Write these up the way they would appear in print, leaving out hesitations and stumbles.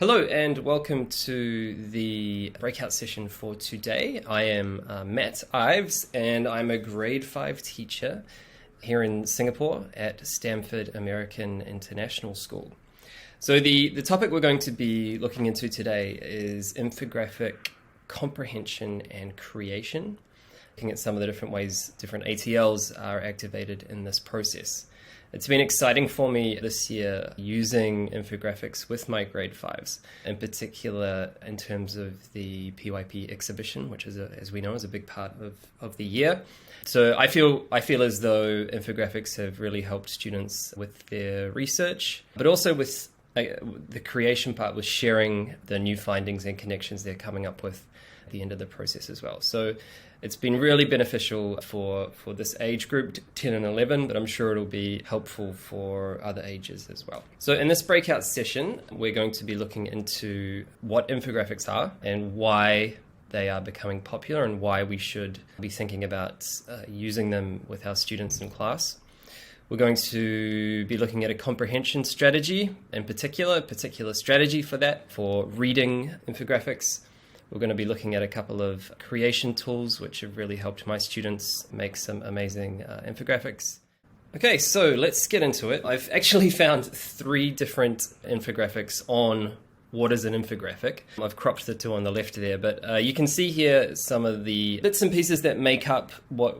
Hello and welcome to the breakout session for today. I am Matt Ives and I'm a grade 5 teacher here in Singapore at Stanford American International School. So the topic we're going to be looking into today is infographic comprehension and creation, looking at some of the different ways different ATLs are activated in this process. It's been exciting for me this year using infographics with my grade 5s, in particular in terms of the PYP exhibition, which is, as we know, is a big part of the year. So I feel as though infographics have really helped students with their research, but also with the creation part, with sharing the new findings and connections they're coming up with at the end of the process as well. So it's been really beneficial for this age group, 10 and 11, but I'm sure it'll be helpful for other ages as well. So in this breakout session, we're going to be looking into what infographics are and why they are becoming popular and why we should be thinking about using them with our students in class. We're going to be looking at a comprehension strategy, in particular strategy for that, for reading infographics. We're going to be looking at a couple of creation tools which have really helped my students make some amazing infographics. Okay, so let's get into it. I've actually found 3 different infographics on what is an infographic. I've cropped the 2 on the left there, but you can see here some of the bits and pieces that make up what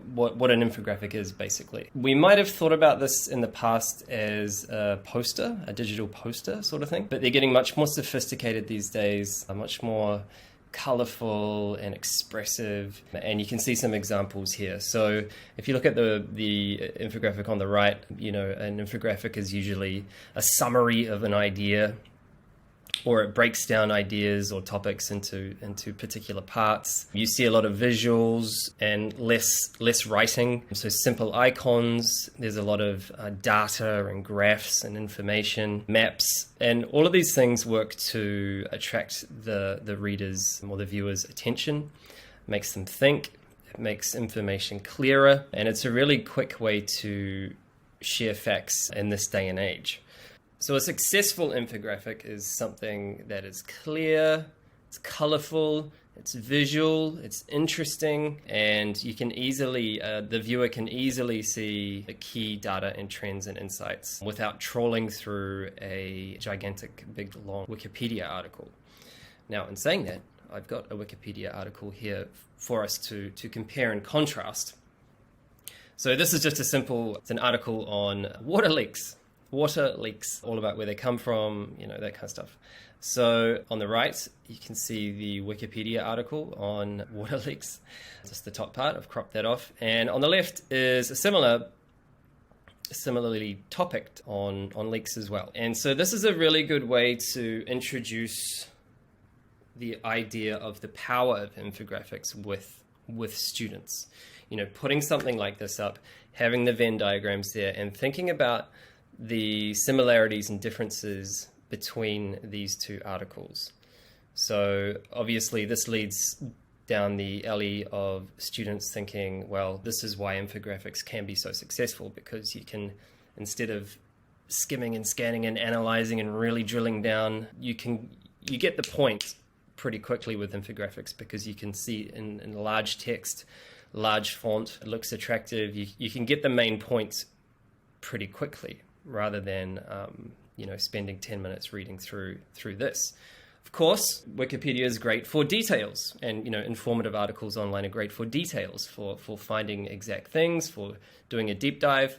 an infographic is, basically. We might have thought about this in the past as a poster, a digital poster sort of thing, but they're getting much more sophisticated these days, much more colorful and expressive, and you can see some examples here. So if you look at the infographic on the right, you know, an infographic is usually a summary of an idea, or it breaks down ideas or topics into particular parts. You see a lot of visuals and less writing, so simple icons. There's a lot of data and graphs and information, maps, and all of these things work to attract the readers' or the viewers' attention, makes them think, it makes information clearer, and it's a really quick way to share facts in this day and age. So a successful infographic is something that is clear, it's colorful, it's visual, it's interesting, and you can easily, the viewer can easily see the key data and trends and insights without trawling through a gigantic, big, long Wikipedia article. Now, in saying that, I've got a Wikipedia article here for us to compare and contrast. So this is just it's an article on water leaks, all about where they come from, you know, that kind of stuff. So on the right, you can see the Wikipedia article on water leaks, just the top part. I've cropped that off. And on the left is a similarly topic on leaks as well. And so this is a really good way to introduce the idea of the power of infographics with students. You know, putting something like this up, having the Venn diagrams there, and thinking about the similarities and differences between these 2 articles. So obviously this leads down the alley of students thinking, well, this is why infographics can be so successful, because you can, instead of skimming and scanning and analyzing and really drilling down, you get the point pretty quickly with infographics, because you can see in large text, large font, it looks attractive. You can get the main point pretty quickly, rather than spending 10 minutes reading through this. Of course, Wikipedia is great for details, and informative articles online are great for details, for finding exact things, for doing a deep dive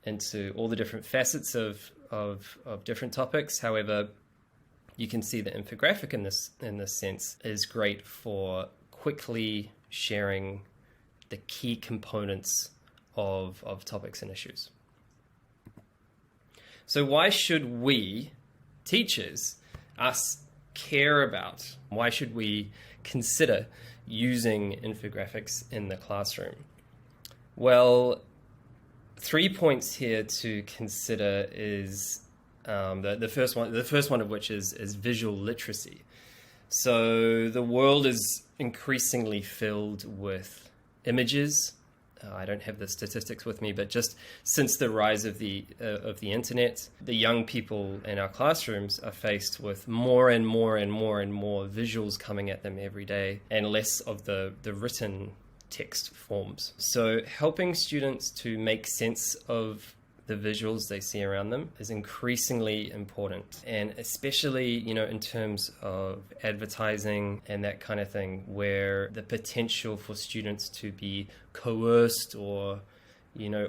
into all the different facets of different topics. However, you can see the infographic in this sense is great for quickly sharing the key components of topics and issues. So why should we, teachers, us, care about, why should we consider using infographics in the classroom? Well, 3 points here to consider is the first one of which is visual literacy. So the world is increasingly filled with images, I don't have the statistics with me, but just since the rise of the internet, the young people in our classrooms are faced with more and more and more and more visuals coming at them every day, and less of the written text forms. So helping students to make sense of the visuals they see around them is increasingly important, and especially, in terms of advertising and that kind of thing, where the potential for students to be coerced or,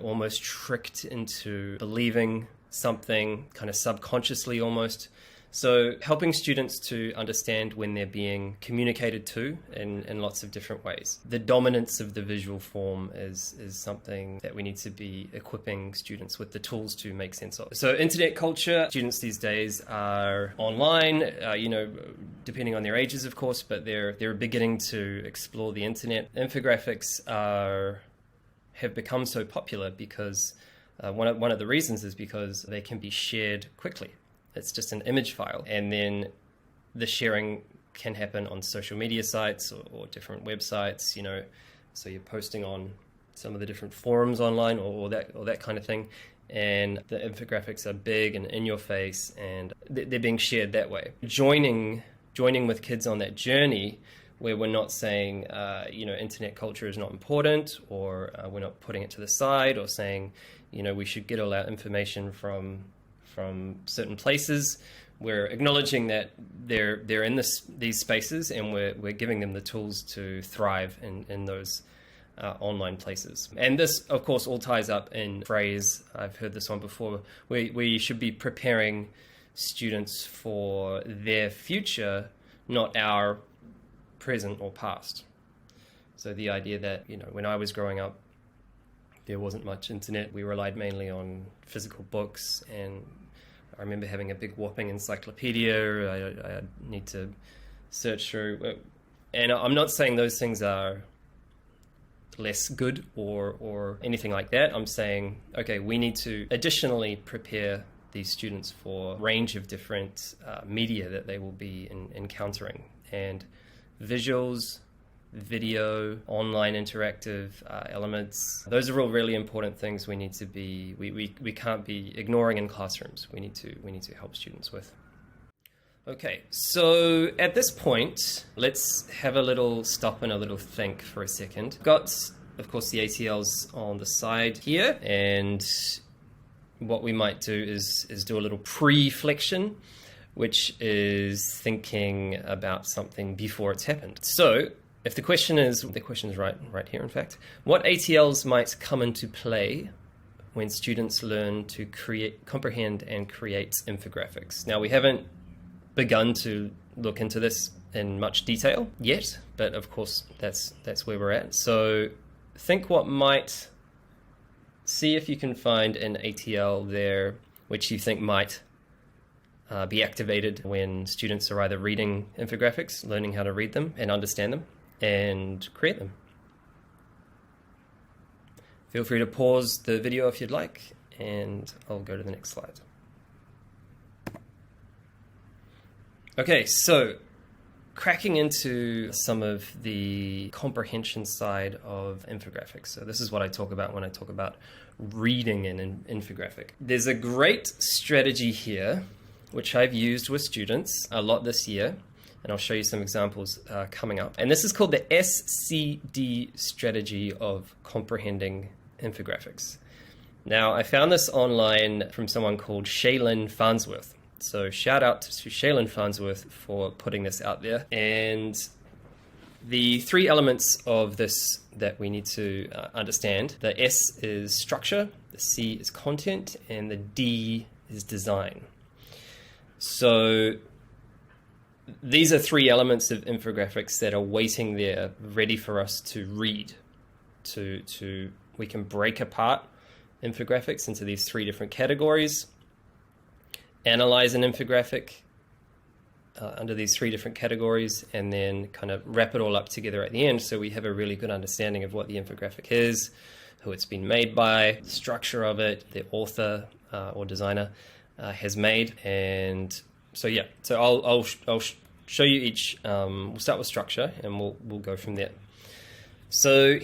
almost tricked into believing something kind of subconsciously almost. So helping students to understand when they're being communicated to in lots of different ways. The dominance of the visual form is something that we need to be equipping students with the tools to make sense of. So internet culture, students these days are online, depending on their ages, of course, but they're beginning to explore the internet. Infographics have become so popular because one of the reasons is because they can be shared quickly. It's just an image file, and then the sharing can happen on social media sites or different websites, so you're posting on some of the different forums online or that kind of thing, and the infographics are big and in your face, and they're being shared that way. Joining with kids on that journey, where we're not saying, internet culture is not important, or we're not putting it to the side, or saying, we should get all our information from certain places. We're acknowledging that they're in these spaces, and we're giving them the tools to thrive in those online places. And this, of course, all ties up in phrase. I've heard this one before. We should be preparing students for their future, not our present or past. So the idea that, when I was growing up, there wasn't much internet. We relied mainly on physical books, and I remember having a big whopping encyclopedia I need to search through. And I'm not saying those things are less good or anything like that. I'm saying, okay, we need to additionally prepare these students for a range of different media that they will be encountering. And visuals, video, online interactive elements. Those are all really important things we need to be, we can't be ignoring in classrooms. We need to help students with. Okay, so at this point, let's have a little stop and a little think for a second. Got, of course, the ATLs on the side here, and what we might do is do a little pre-flexion, which is thinking about something before it's happened. So if the question is right here, in fact, what ATLs might come into play when students learn to comprehend and create infographics? Now, we haven't begun to look into this in much detail yet, but of course that's where we're at. So think see if you can find an ATL there which you think might be activated when students are either reading infographics, learning how to read them and understand them, and create them. Feel free to pause the video if you'd like, and I'll go to the next slide. Okay, so cracking into some of the comprehension side of infographics. So this is what I talk about when I talk about reading an infographic. There's a great strategy here, which I've used with students a lot this year, and I'll show you some examples coming up. And this is called the SCD strategy of comprehending infographics. Now, I found this online from someone called Shaylin Farnsworth. So shout out to Shaylin Farnsworth for putting this out there. And the three elements of this that we need to understand: the S is structure, the C is content, and the D is design. So these are three elements of infographics that are waiting there, ready for us to read. We can break apart infographics into these three different categories, analyze an infographic under these three different categories, and then kind of wrap it all up together at the end so we have a really good understanding of what the infographic is, who it's been made by, the structure of it, the author or designer has made. And so yeah, so I'll show you each. We'll start with structure, and we'll go from there. So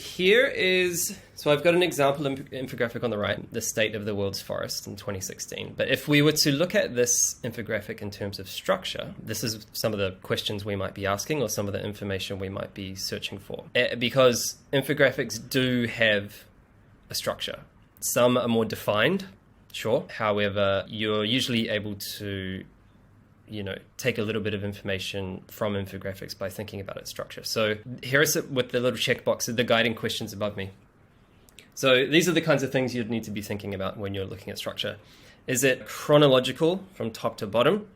I've got an example infographic on the right, the state of the world's forests in 2016. But if we were to look at this infographic in terms of structure, this is some of the questions we might be asking or some of the information we might be searching for. Because infographics do have a structure. Some are more defined, sure. However, you're usually able to take a little bit of information from infographics by thinking about its structure. So here is it with the little checkbox, the guiding questions above me. So these are the kinds of things you'd need to be thinking about when you're looking at structure. Is it chronological from top to bottom?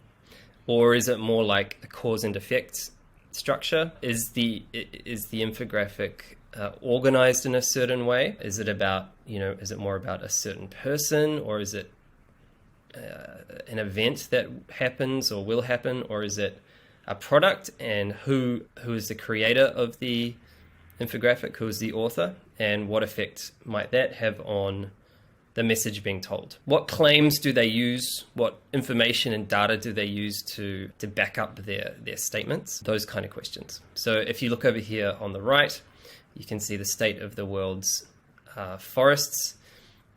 Or is it more like a cause and effect structure? Is the infographic organized in a certain way? Is it about, is it more about a certain person, or is it an event that happens or will happen, or is it a product, and who is the creator of the infographic, who is the author, and what effect might that have on the message being told? What claims do they use? What information and data do they use to back up their statements? Those kind of questions. So if you look over here on the right, you can see the state of the world's forests.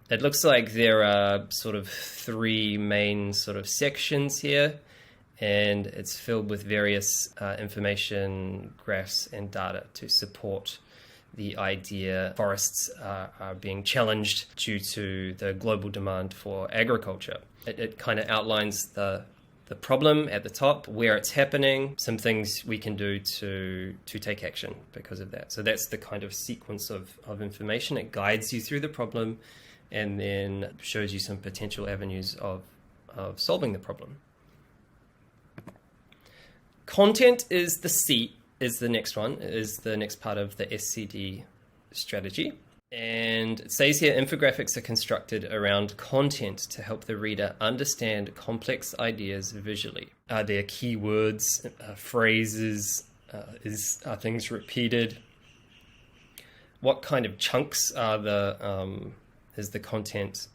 It looks like there are sort of three main sort of sections here, and it's filled with various information, graphs, and data to support the idea forests are being challenged due to the global demand for agriculture. It kind of outlines the problem at the top, where it's happening, some things we can do to take action because of that. So that's the kind of sequence of information. It guides you through the problem and then shows you some potential avenues of solving the problem. Content is the next part of the SCD strategy. And it says here, infographics are constructed around content to help the reader understand complex ideas visually. Are there keywords, phrases? Are things repeated? What kind of chunks is the content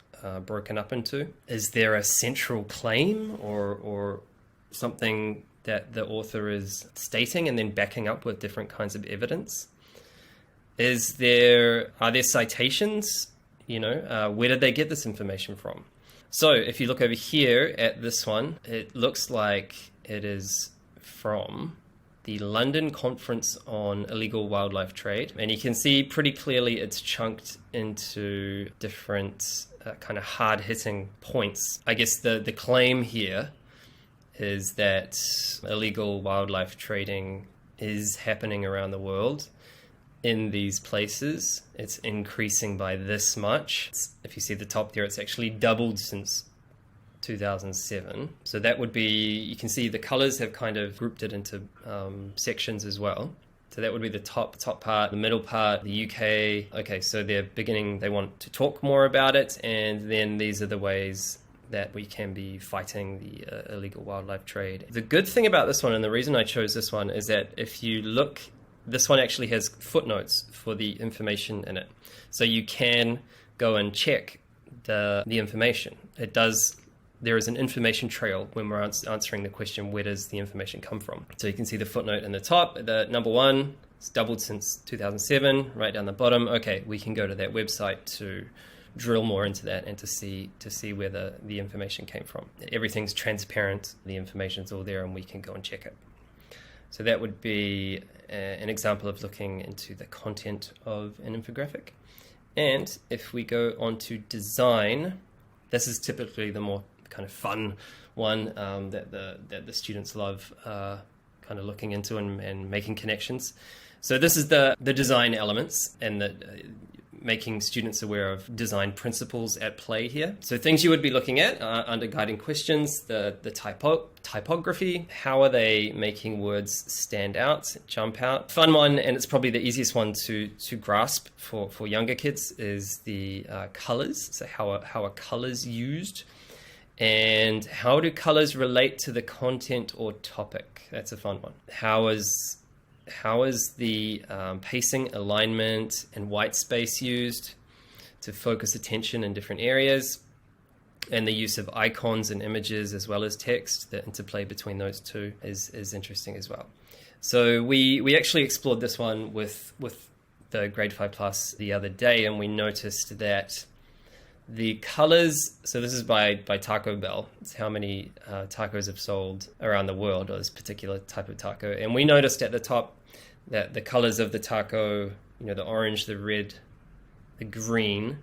broken up into? Is there a central claim or something that the author is stating and then backing up with different kinds of evidence? Are there citations? Where did they get this information from? So if you look over here at this one, it looks like it is from the London Conference on Illegal Wildlife Trade. And you can see pretty clearly it's chunked into different kind of hard-hitting points. I guess the claim here is that illegal wildlife trading is happening around the world in these places. It's increasing by this much. If you see the top there, it's actually doubled since 2007. So that would be, you can see the colors have kind of grouped it into sections as well. So that would be the top part, the middle part, the UK. Okay, so they want to talk more about it, and then these are the ways that we can be fighting the illegal wildlife trade. The good thing about this one, and the reason I chose this one, is that if you look, this one actually has footnotes for the information in it. So you can go and check the information. There is an information trail when we're answering the question, where does the information come from? So you can see the footnote in the top, the number one, it's doubled since 2007, right down the bottom. Okay, we can go to that website to drill more into that and to see where the information came from. Everything's transparent, the information's all there, and we can go and check it. So that would be an example of looking into the content of an infographic. And if we go on to design, this is typically the more kind of fun one that the students love kind of looking into and making connections. So this is the design elements and making students aware of design principles at play here. So things you would be looking at under guiding questions, the typography, how are they making words stand out, jump out. Fun one, and it's probably the easiest one to grasp for younger kids, is the colors. So how are colors used? And how do colors relate to the content or topic? That's a fun one. How is the pacing, alignment, and white space used to focus attention in different areas? And the use of icons and images as well as text, the interplay between those two is interesting as well. So we actually explored this one with the grade 5 class the other day, and we noticed that the colors, so this is by Taco Bell, it's how many tacos have sold around the world, or this particular type of taco. And we noticed at the top that the colors of the taco, the orange, the red, the green,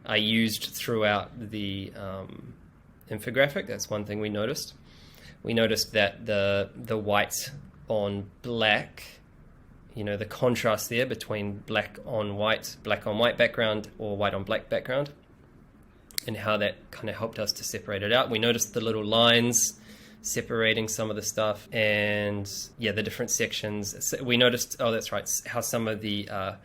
are used throughout the infographic. That's one thing we noticed. We noticed that the white on black, the contrast there between black on white background, or white on black background, and how that kind of helped us to separate it out. We noticed the little lines separating some of the stuff, and the different sections. So we noticed, that's right, how some of the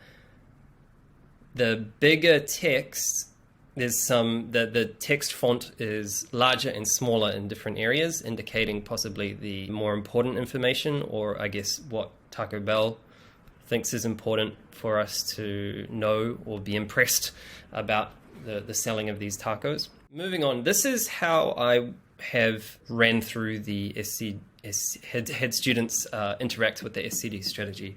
bigger text, the text font is larger and smaller in different areas, indicating possibly the more important information, or I guess what Taco Bell thinks is important for us to know or be impressed about the selling of these tacos. Moving on, this is how I have ran through the had students interact with the SCD strategy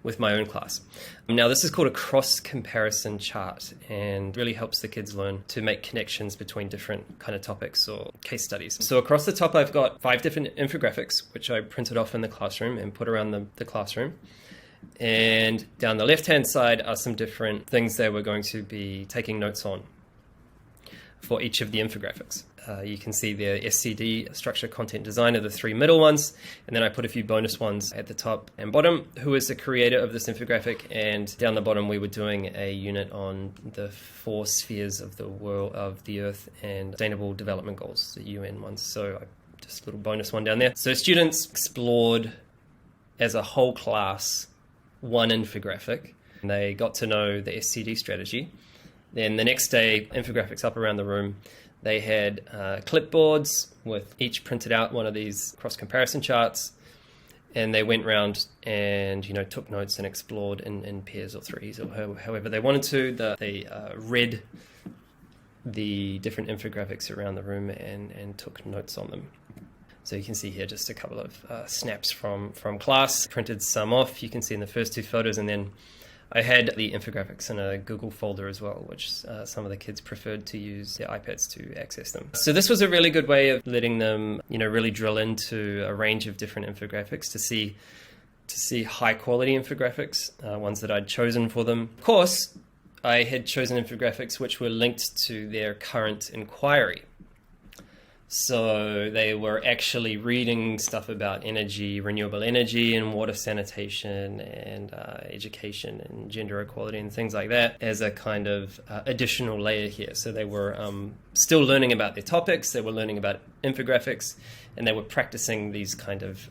with my own class. Now, this is called a cross-comparison chart, and really helps the kids learn to make connections between different kind of topics or case studies. So across the top, I've got 5 different infographics, which I printed off in the classroom and put around the classroom. And down the left-hand side are some different things that we're going to be taking notes on for each of the infographics. You can see the SCD, Structure, Content, Design, are the 3 middle ones, and then I put a few bonus ones at the top and bottom. Who is the creator of this infographic? And down the bottom, we were doing a unit on the 4 spheres of the world, of the Earth, and Sustainable Development Goals, the UN ones. So just a little bonus one down there. So students explored as a whole class one infographic, and they got to know the SCD strategy. Then the next day, infographics up around the room. They had clipboards with each printed out one of these cross-comparison charts, and they went around and took notes and explored in pairs or threes, or however they wanted to. They read the different infographics around the room and took notes on them. So you can see here just a couple of snaps from class. Printed some off, you can see in the first 2 photos, and then I had the infographics in a Google folder as well, which some of the kids preferred to use their iPads to access them. So this was a really good way of letting them, really drill into a range of different infographics to see high quality infographics, ones that I'd chosen for them. Of course, I had chosen infographics which were linked to their current inquiry. So they were actually reading stuff about energy, renewable energy, and water sanitation, and education, and gender equality, and things like that, as a kind of additional layer here. So they were still learning about their topics, they were learning about infographics, and they were practicing these kind of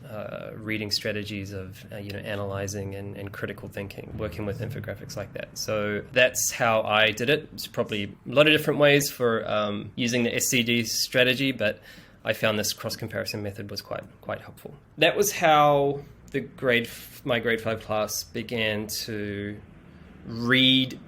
reading strategies of analyzing and critical thinking, working with infographics like that. So that's how I did it. There's probably a lot of different ways for using the SCD strategy, but I found this cross-comparison method was quite helpful. That was how my grade 5 class began to read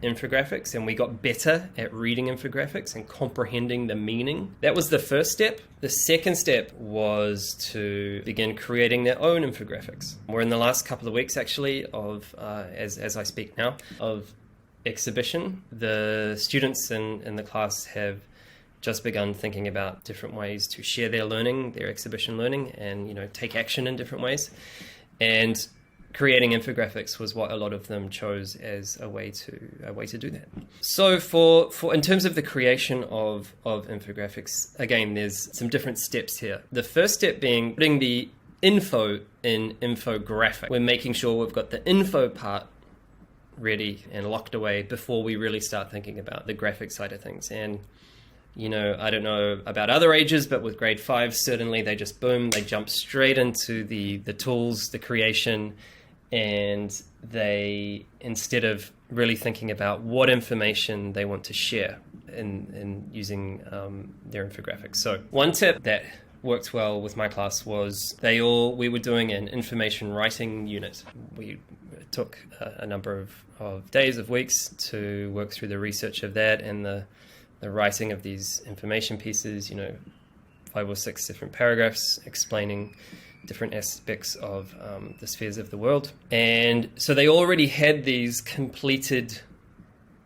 infographics, and we got better at reading infographics and comprehending the meaning. That was the first step. The second step was to begin creating their own infographics. We're in the last couple of weeks, actually, of as I speak now, of exhibition. The students in the class have just begun thinking about different ways to share their learning, their exhibition learning, and take action in different ways. And creating infographics was what a lot of them chose as a way to do that. So for in terms of the creation of infographics, again, there's some different steps here. The first step being putting the info in infographic. We're making sure we've got the info part ready and locked away before we really start thinking about the graphic side of things. And I don't know about other ages, but with grade 5, certainly they jump straight into the tools, the creation, and they, instead of really thinking about what information they want to share in using their infographics. So one tip that worked well with my class was we were doing an information writing unit. We took a number of days, of weeks to work through the research of that and the writing of these information pieces, 5 or 6 different paragraphs explaining different aspects of the spheres of the world. And so they already had these completed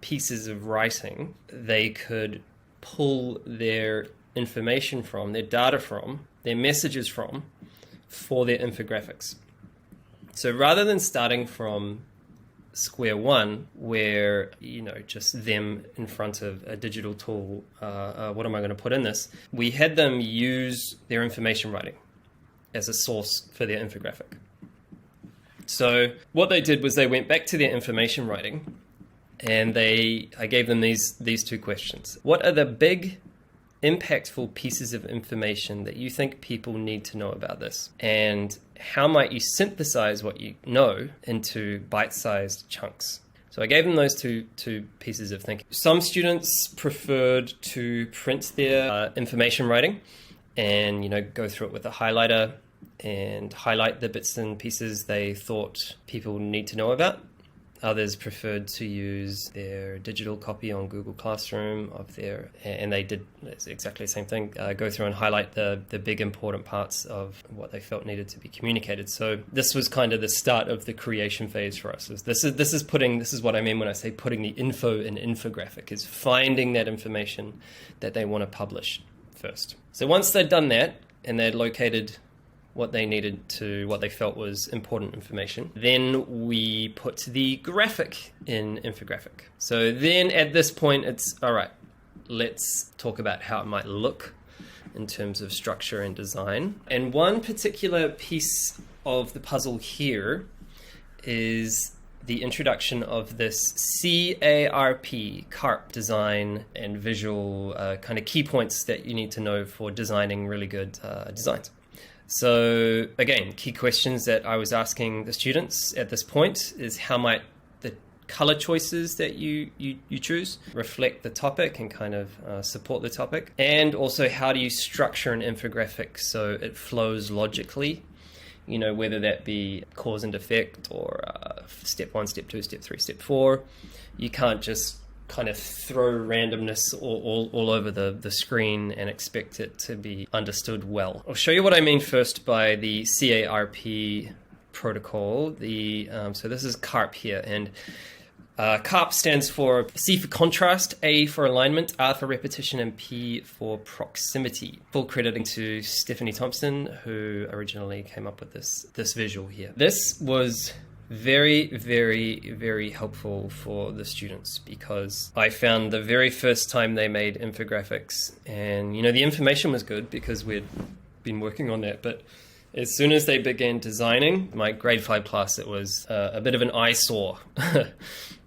pieces of writing they could pull their information from, their data from, their messages from, for their infographics. So rather than starting from square one, where, just them in front of a digital tool, what am I going to put in this? We had them use their information writing as a source for their infographic. So what they did was they went back to their information writing, and I gave them these two questions. What are the big, impactful pieces of information that you think people need to know about this? And how might you synthesize what you know into bite-sized chunks? So I gave them those two pieces of thinking. Some students preferred to print their information writing and, go through it with a highlighter and highlight the bits and pieces they thought people need to know about. Others preferred to use their digital copy on Google Classroom and they did exactly the same thing, go through and highlight the big important parts of what they felt needed to be communicated. So this was kind of the start of the creation phase for us. This is what I mean when I say putting the info in infographic, is finding that information that they want to publish first. So once they'd done that and they'd located what they needed to, what they felt was important information, then we put the graphic in Infographic. So then at this point, it's all right, let's talk about how it might look in terms of structure and design. And one particular piece of the puzzle here is the introduction of this CARP design and visual kind of key points that you need to know for designing really good designs. So again, key questions that I was asking the students at this point is how might the color choices that you choose reflect the topic and kind of support the topic? And also, how do you structure an infographic so it flows logically? Whether that be cause and effect or step 1, step 2, step 3, step 4. You can't just kind of throw randomness all over the screen and expect it to be understood well. I'll show you what I mean first by the CARP protocol. So this is CARP here, and CARP stands for C for contrast, A for alignment, R for repetition, and P for proximity. Full crediting to Stephanie Thompson, who originally came up with this visual here. This was very, very, very helpful for the students, because I found the very first time they made infographics, and the information was good because we'd been working on that, but as soon as they began designing, my grade 5 class, it was a bit of an eyesore,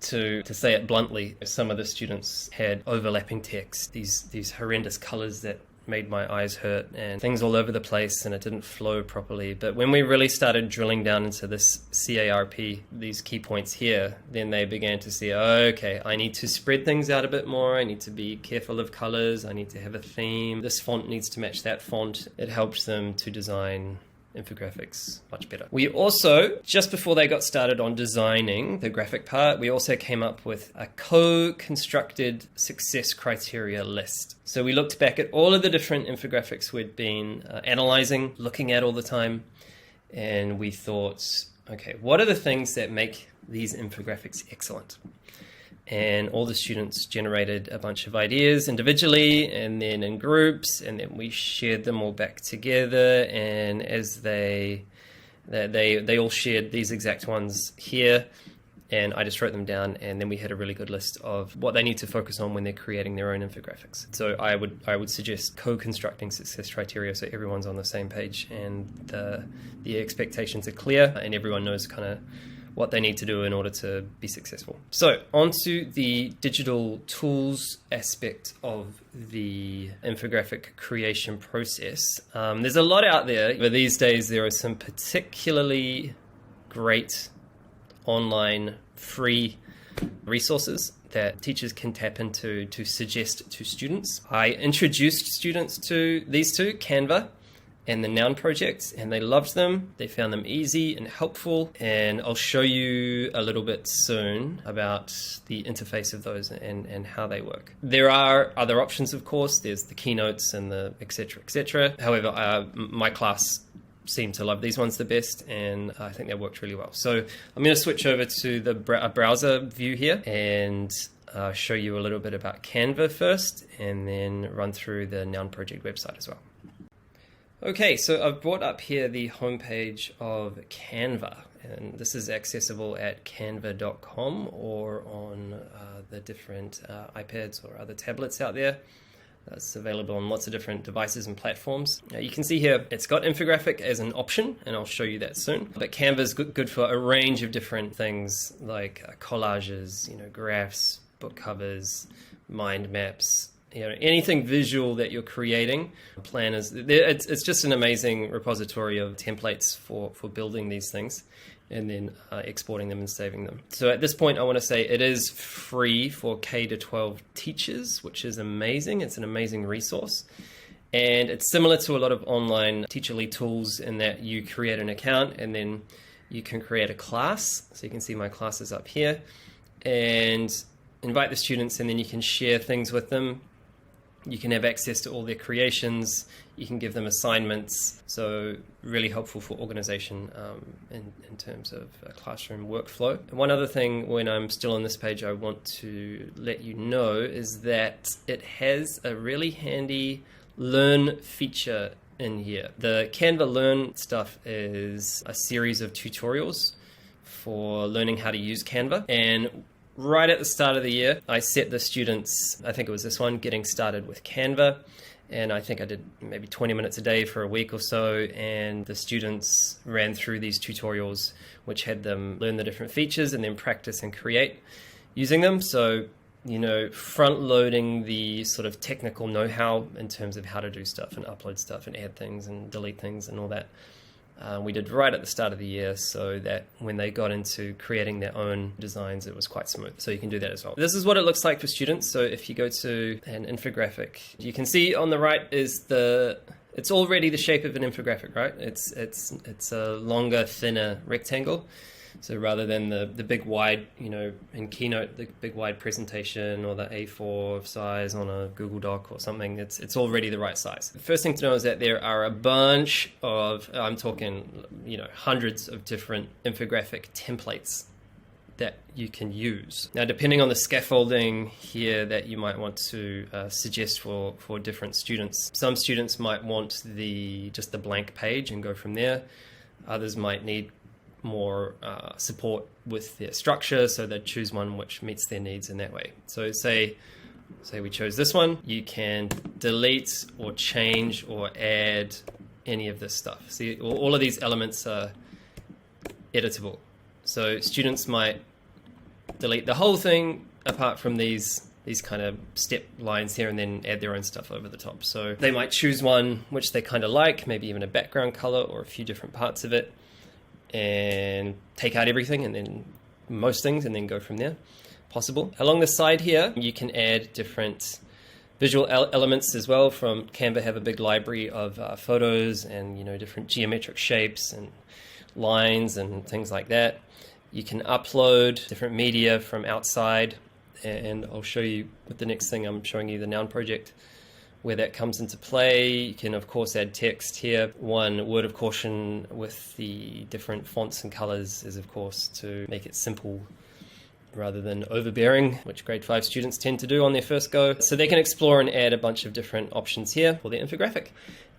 to say it bluntly. Some of the students had overlapping text, these horrendous colors that made my eyes hurt, and things all over the place, and it didn't flow properly. But when we really started drilling down into this CARP, these key points here, then they began to see, okay, I need to spread things out a bit more. I need to be careful of colors. I need to have a theme. This font needs to match that font. It helped them to design infographics much better. We also, just before they got started on designing the graphic part, we also came up with a co-constructed success criteria list. So we looked back at all of the different infographics we'd been analyzing, looking at all the time, and we thought, okay, what are the things that make these infographics excellent? And all the students generated a bunch of ideas individually and then in groups, and then we shared them all back together. And as they all shared these exact ones here, and I just wrote them down, and then we had a really good list of what they need to focus on when they're creating their own infographics. So I would suggest co-constructing success criteria so everyone's on the same page and the expectations are clear and everyone knows kind of what they need to do in order to be successful. So onto the digital tools aspect of the infographic creation process. There's a lot out there, but these days there are some particularly great online free resources that teachers can tap into to suggest to students. I introduced students to these two, Canva and the Noun Project, and they loved them. They found them easy and helpful, and I'll show you a little bit soon about the interface of those and how they work. There are other options, of course. There's the keynotes and the et cetera, et cetera. However, my class seem to love these ones the best, and I think they worked really well. So I'm going to switch over to the browser view here and show you a little bit about Canva first, and then run through the Noun Project website as well. Okay, so I've brought up here the homepage of Canva, and this is accessible at canva.com or on the different iPads or other tablets out there. That's available on lots of different devices and platforms. You can see here it's got Infographic as an option, and I'll show you that soon. But Canva is good for a range of different things like collages, graphs, book covers, mind maps, anything visual that you're creating. Planners. It's just an amazing repository of templates for building these things, and then exporting them and saving them. So at this point, I want to say it is free for K-12 teachers, which is amazing. It's an amazing resource. And it's similar to a lot of online teacherly tools in that you create an account and then you can create a class. So you can see my classes up here and invite the students, and then you can share things with them. You can have access to all their creations. You can give them assignments. So really helpful for organization in terms of classroom workflow. And one other thing when I'm still on this page I want to let you know is that it has a really handy Learn feature in here. The Canva Learn stuff is a series of tutorials for learning how to use Canva. And right at the start of the year, I set the students, I think it was this one, getting started with Canva. And I think I did maybe 20 minutes a day for a week or so. And the students ran through these tutorials, which had them learn the different features and then practice and create using them. So, front loading the sort of technical know-how in terms of how to do stuff and upload stuff and add things and delete things and all that. We did right at the start of the year, so that when they got into creating their own designs, it was quite smooth. So you can do that as well. This is what it looks like for students. So if you go to an infographic, you can see on the right is it's already the shape of an infographic, right? It's a longer, thinner rectangle. So rather than the big wide, in Keynote, the big wide presentation or the A4 size on a Google Doc or something, it's already the right size. The first thing to know is that there are a bunch of, I'm talking, hundreds of different infographic templates that you can use. Now, depending on the scaffolding here that you might want to suggest for different students, some students might want just the blank page and go from there. Others might need more support with their structure, so they'd choose one which meets their needs in that way. So say we chose this one, you can delete or change or add any of this stuff. See, all of these elements are editable. So students might delete the whole thing apart from these kind of step lines here, and then add their own stuff over the top. So they might choose one which they kind of like, maybe even a background color or a few different parts of it, and take out everything and then most things and then go from there. Possible. Along the side here, you can add different visual elements as well. From Canva have a big library of photos and different geometric shapes and lines and things like that. You can upload different media from outside, and I'll show you with the next thing I'm showing you, the Noun Project, where that comes into play. You can of course add text here. One word of caution with the different fonts and colors is of course to make it simple rather than overbearing, which grade 5 students tend to do on their first go. So they can explore and add a bunch of different options here for their infographic.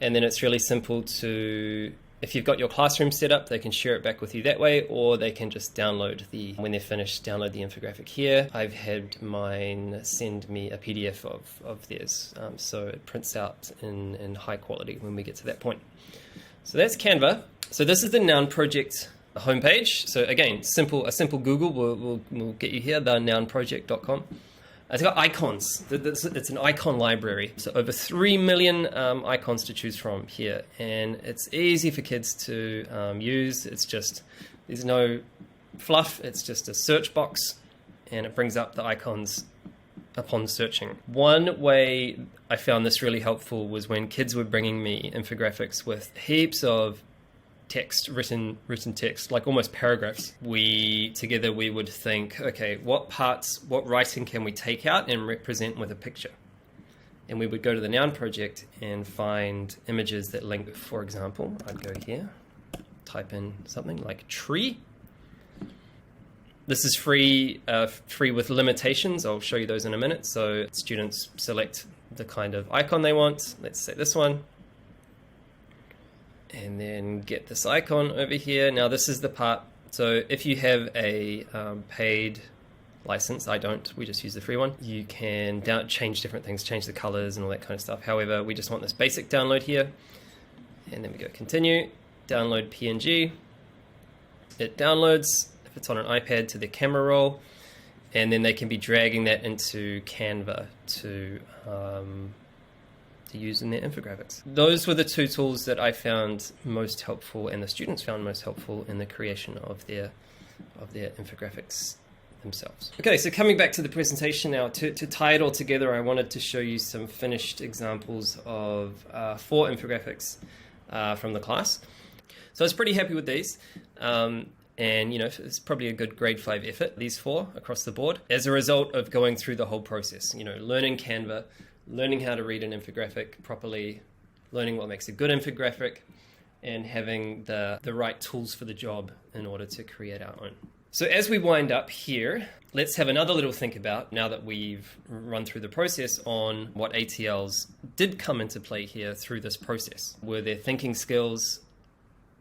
And then it's really simple to, if you've got your classroom set up, they can share it back with you that way, or they can just download when they're finished, download the infographic here. I've had mine send me a PDF of theirs, so it prints out in high quality when we get to that point. So that's Canva. So this is the Noun Project homepage. So again, a simple Google will get you here, the nounproject.com. It's got icons. It's an icon library. So over 3 million icons to choose from here. And it's easy for kids to use. There's no fluff. It's just a search box, and it brings up the icons upon searching. One way I found this really helpful was when kids were bringing me infographics with heaps of text, written text, like almost paragraphs. We would think, okay, what writing can we take out and represent with a picture? And we would go to the Noun Project and find images that link. For example, I'd go here, type in something like tree. This is free with limitations. I'll show you those in a minute. So students select the kind of icon they want. Let's say this one. And then get this icon over here. Now this is the part. So if you have a paid license, I don't, we just use the free one. You can change different things, change the colors and all that kind of stuff. However, we just want this basic download here. And then we go continue, download PNG. It downloads, if it's on an iPad, to the camera roll. And then they can be dragging that into Canva to use in their infographics. Those were the two tools that I found most helpful and the students found most helpful in the creation of their infographics themselves. Okay, so coming back to the presentation now, to tie it all together, I wanted to show you some finished examples of 4 infographics from the class. So I was pretty happy with these. And you know, it's probably a good grade 5 effort, these 4 across the board, as a result of going through the whole process, you know, learning Canva, learning how to read an infographic properly, learning what makes a good infographic, and having the right tools for the job in order to create our own. So as we wind up here, let's have another little think about, now that we've run through the process, on what ATLs did come into play here through this process. Were there thinking skills?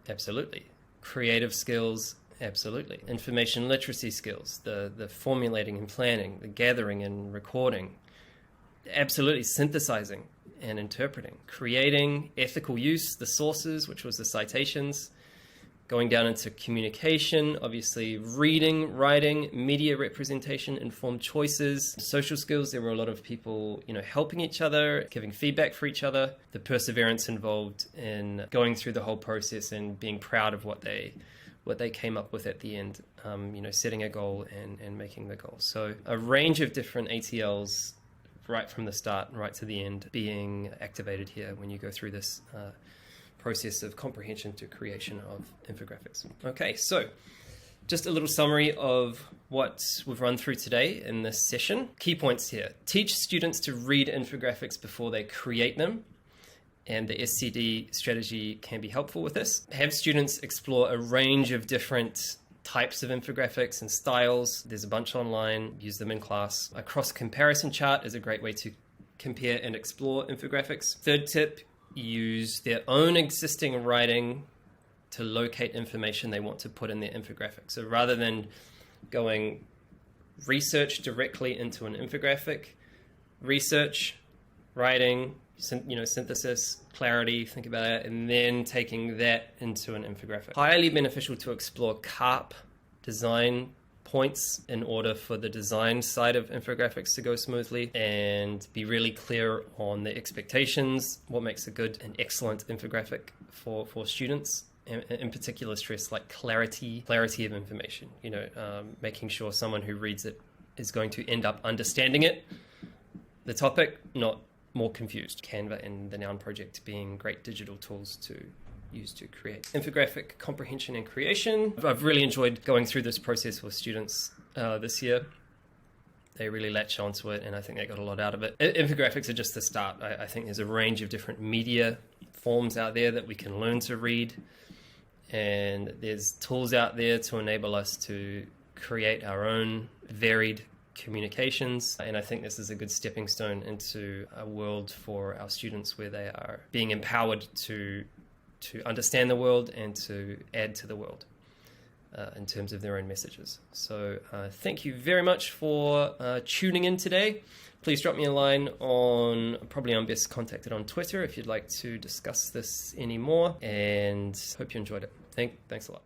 Absolutely. Creative skills? Absolutely. Information literacy skills, the formulating and planning, the gathering and recording. Absolutely. Synthesizing and interpreting, creating, ethical use, the sources, which was the citations, going down into communication, obviously reading, writing, media representation, informed choices, social skills. There were a lot of people, you know, helping each other, giving feedback for each other, the perseverance involved in going through the whole process and being proud of what they came up with at the end, you know, setting a goal and making the goal. So a range of different ATLs right from the start, right to the end, being activated here when you go through this process of comprehension to creation of infographics. Okay, so just a little summary of what we've run through today in this session. Key points here. Teach students to read infographics before they create them, and the SCD strategy can be helpful with this. Have students explore a range of different types of infographics and styles. There's a bunch online, use them in class. A cross-comparison chart is a great way to compare and explore infographics. Third tip, use their own existing writing to locate information they want to put in their infographic. So rather than going research directly into an infographic, research, writing, synthesis, clarity, think about it, and then taking that into an infographic. Highly beneficial to explore CARP design points in order for the design side of infographics to go smoothly, and be really clear on the expectations, what makes a good and excellent infographic for students. In particular, stress like clarity of information, making sure someone who reads it is going to end up understanding it, the topic, not more confused. Canva and the Noun Project being great digital tools to use to create infographic comprehension and creation. I've really enjoyed going through this process with students this year. They really latch onto it, and I think they got a lot out of it. Infographics are just the start. I think there's a range of different media forms out there that we can learn to read, and there's tools out there to enable us to create our own varied communications. And I think this is a good stepping stone into a world for our students where they are being empowered to understand the world and to add to the world in terms of their own messages. So thank you very much for tuning in today. Please drop me a line on, probably I'm best contacted on Twitter if you'd like to discuss this anymore, and hope you enjoyed it. Thanks a lot.